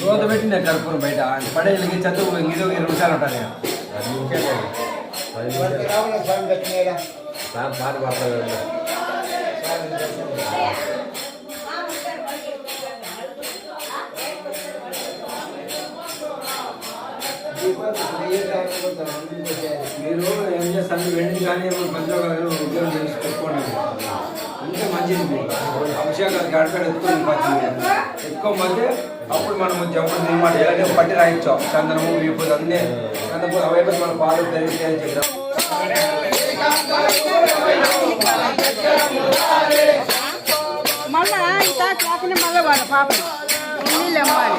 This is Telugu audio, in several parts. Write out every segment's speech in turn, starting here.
రోత పెట్టిన కర్పూరం బయట పడేళ్ళకి చదువు ఇంగిదో 20 నిమిషాలు ఉంటుంది మీరు ఏం చేస్తారు వెండి కానీ పంచోగాలు ఉద్యోగం చేసి పెట్టుకోండి అంతే మంచిది అభిషేకాలు గడపడ ఎత్తుకోకపోతే అప్పుడు మనం జంపుడు దిగుమాట ఎలాగే పట్టి రాయించాం చందనము వీపు అన్నీ చందనము అవైపు మన పాలు తెలిసి చేద్దాం మళ్ళా ఇంకా కాకిన మళ్ళీ వాళ్ళ పాప నీళ్ళు అమ్మాలి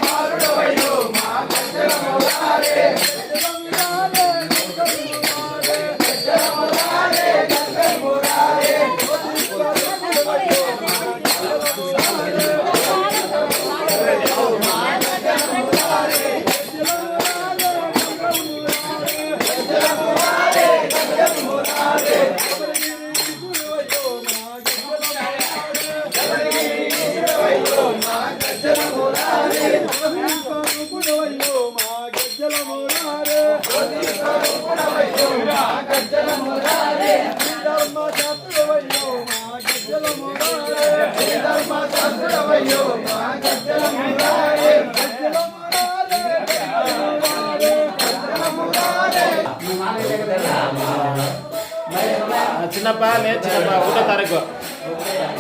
చిన్నప్ప లేదు చిన్నప్ప 1వ తారీఖు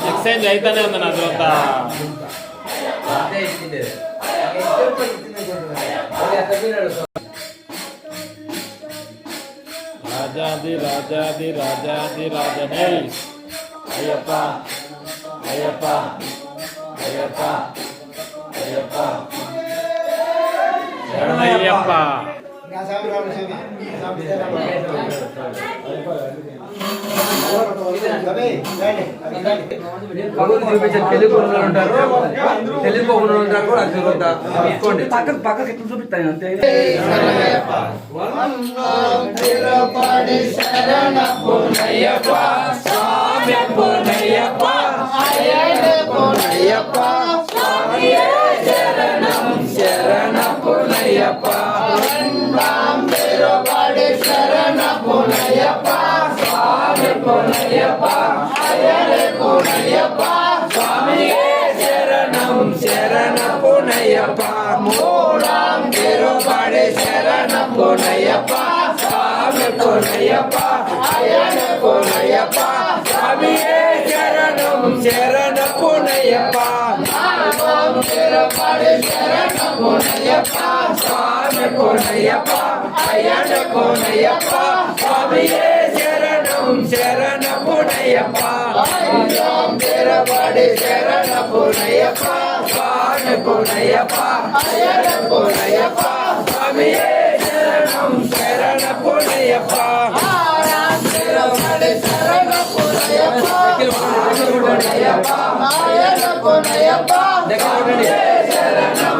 ఎక్స్చేంజ్ అయితేనే ఉంది నా తర్వాత రాజాది రాజాది రాజాది రాజనే అయ్యప్ప అయ్యప్ప అయ్యప్ప అయ్యప్ప శరణయ్యప్ప తెలుగు ఉంటారు తెలుగు ఉంటారు కూడా చూసుకోండి పక్కకి ఎట్లా చూపిస్తాను అంతే మూలం తిరుపడి శరణ పునయ్యప్ప స్వామి పునయ్యప్ప అయ్యన పునయ్యప్ప స్వామియే శరణం శరణ పునయ్యప్ప మూలం తిరుపడి శరణ పునయ్యప్ప స్వామి పునయ్యప్ప అయ్యన పునయ్యప్ప స్వామియే శరణం శరణ పునయ్యప్ప మూలం తిరుపడి శరణ పునయ్యప్ప స్వామి పునయ్యప్ప అయ్యన పునయ్యప్ప స్వామియే శరణం శరణ పునయ్యప్ప తిరుపడి శరణ పునయ్యప్ప పునయ్యప్ప అయ్యన పునయ్యప్ప స్వామియే శరణం